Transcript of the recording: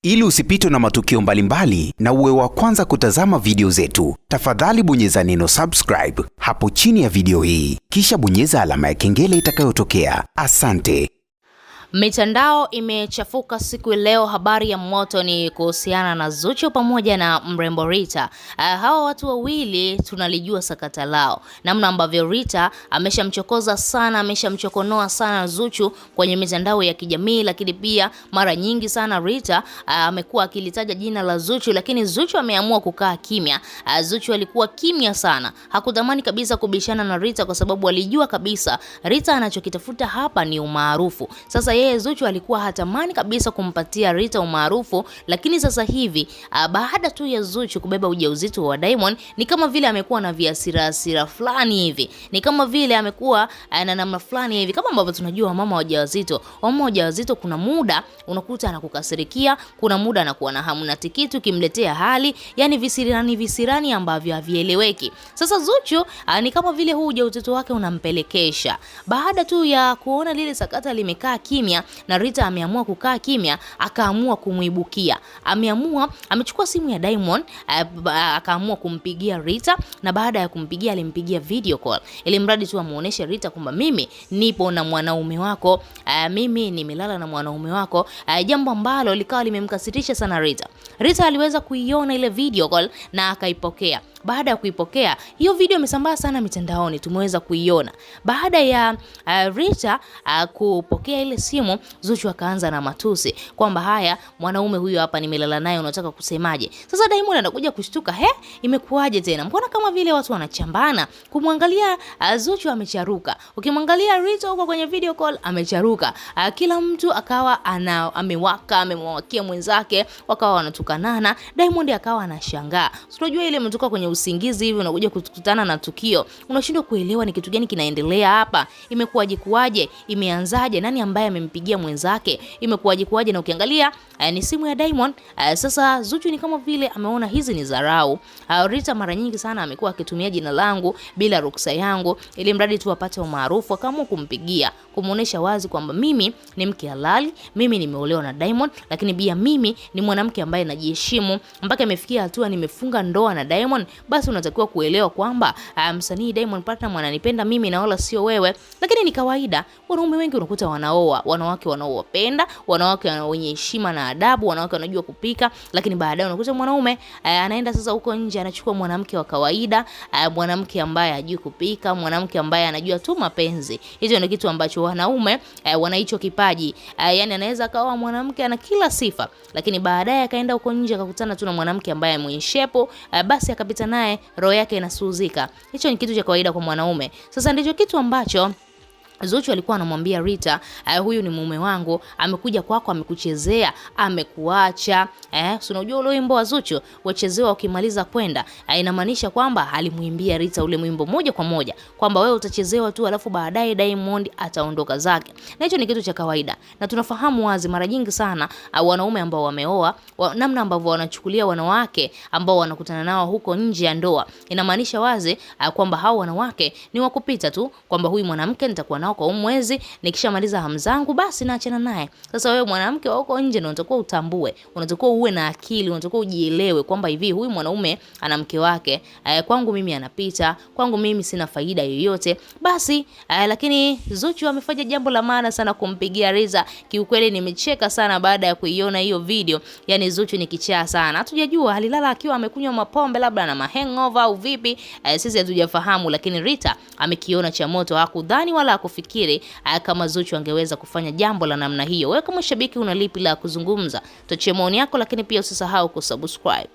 Ili usipitwe na matukio mbalimbali na uwe wa kwanza kutazama video zetu, tafadhali bonyeza neno subscribe hapo chini ya video hii, kisha bonyeza alama ya kengele itakayotokea. Asante. Mitandao imechafuka siku leo. Habari ya moto ni kuhusiana na Zuchu pamoja na mrembo Rita. Hawa watu wawili tunalijua sakata lao, namna ambavyo Rita ameshamchokoza sana, ameshamchokonoa sana Zuchu kwenye mitandao ya kijamii, lakini pia mara nyingi sana Rita amekuwa akilitaja jina la Zuchu, lakini Zuchu ameamua kukaa kimya. Zuchu alikuwa kimya sana, hakutamani kabisa kubishana na Rita kwa sababu alijua kabisa Rita anachokitafuta hapa ni umaarufu. Sasa Zuchu alikuwa hatamani kabisa kumpatia Rita umaarufu, lakini sasa hivi baada tu ya Zuchu kubeba ujauzito wa Diamond, ni kama vile amekuwa na viasira fulani hivi, ni kama vile amekuwa na namna fulani hivi, kama ambavyo tunajua mama wajawazito kuna muda unakuta anakukasirikia, kuna muda anakuwa na hamu na tikiti ukimletea hali, yani visirani ambavyo havieleweki. Sasa Zuchu ni kama vile huu ujauzito wake unampelekesha. Baada tu ya kuona lile sakata limekaa kimya na Rita ameamua kukaa kimya, akaamua kumuibukia. Amechukua simu ya Diamond, akaamua kumpigia Rita, na baada ya kumpigia alimpigia video call, ili mradi tu amuoneshe Rita kwamba mimi nipo na mwanaume wako, mimi nimelala na mwanaume wako, jambo ambalo likawa limemkasirisha sana Rita. Rita aliweza kuiona ile video call na akaipokea. Baada ya kuipokea, hiyo video imesambaa sana mitandaoni, tumeweza kuiona. Baada ya Rita kupokea ile simu, Zuchu akaanza na matusi kwamba haya, mwanaume huyo hapa nimelala naye, unataka kusemaje? Sasa Diamond anakuja kushtuka, imekuwaje tena? Mbona kama vile watu wanachambana? Kumwangalia Zuchu amecharuka, ukimwangalia Rita huko kwenye video call amecharuka. Kila mtu akawa amemwakia mwenzake, wakawa wanatukanana. Diamond akawa anashangaa. Unajua ile mtoka kwenye usingizi hivi unakuja kukutana na tukio, unashindwa kuelewa ni kitu gani kinaendelea hapa, imekuwaje, imeanzaje, nani ambaye amempigia mwenzake, imekuwaje, na ukiangalia ni simu ya Diamond. Sasa Zuchu ni kama vile ameona hizi ni dharau. Rita mara nyingi sana amekuwa akitumia jina langu bila ruksa yangu, ili mradi tu apate umaarufu, akaamua kumpigia, kumuonesha wazi kwamba mimi ni mke halali, mimi nimeolewa na Diamond, lakini pia mimi ni mwanamke ambaye najiheshimu, mpaka imefikia hatua nimefunga ndoa na Diamond. Basi unatakiwa kuelewa kwamba msanii Diamond Platnumz ananipenda mimi na wala sio wewe. Lakini ni kawaida, wanaume wengi unakuta wanaoa wanawake wanaowapenda, wanawake wenye heshima na adabu, wanawake wanajua kupika, lakini baadaye unakuta mwanaume anaenda sasa huko nje anachukua mwanamke wa kawaida, mwanamke ambaye hajui kupika, mwanamke ambaye anajua tu mapenzi. Hicho ndio kitu ambacho wanaume wana hicho kipaji. Yani anaweza akawa mwanamke ana kila sifa, lakini baadaye akaenda huko nje akakutana tu na mwanamke ambaye mwenye shepo, basi akapita naye, roho yake inasuzika. Hicho ni kitu cha kawaida kwa mwanaume. Sasa ndicho kitu ambacho Zuchu alikuwa anamwambia Rita, huyu ni mume wangu, amekuja kwako, amekuchezea, amekuacha. So unajua ule wimbo wa Zuchu, wachezewa ukimaliza kwenda, inamaanisha kwamba alimuimbia Rita ule wimbo moja kwa moja kwamba wewe utachezewa tu, alafu baadaye Diamond ataondoka zake. Na hicho ni kitu cha kawaida. Na tunafahamu wazi mara nyingi sana wanaume ambao wameoa, namna ambavyo wanachukulia wanawake ambao wanakutana nao huko nje ya ndoa, inamaanisha wazi kwamba hao wanawake ni wakupita tu, kwamba huyu mwanamke nitakuwa nao kwa mwezi, nikishamaliza hamu zangu basi naachana naye. Sasa wewe mwanamke wa huko nje unatakiwa utambue, unatakiwa uwe na akili, unatakiwa ujielewe kwamba hivi huyu mwanaume ana mke wake, kwangu mimi anapita, kwangu mimi sina faida yoyote. Basi lakini Zuchu amefanya jambo la maana sana kumpigia Rita. Kiukweli nimecheka sana baada ya kuiona hiyo video. Yani Zuchu ni kichaa sana. Hatujajua alilala akiwa amekunywa mapombe labda na hangover au vipi, sisi hatujafahamu, lakini Rita amekiona cha moto, hakudhani wala kufikiri kama Zuchu angeweza kufanya jambo la namna hiyo. Wewe kama shabiki una lipi la kuzungumza? Tuachie maoni yako, lakini pia usisahau kusubscribe.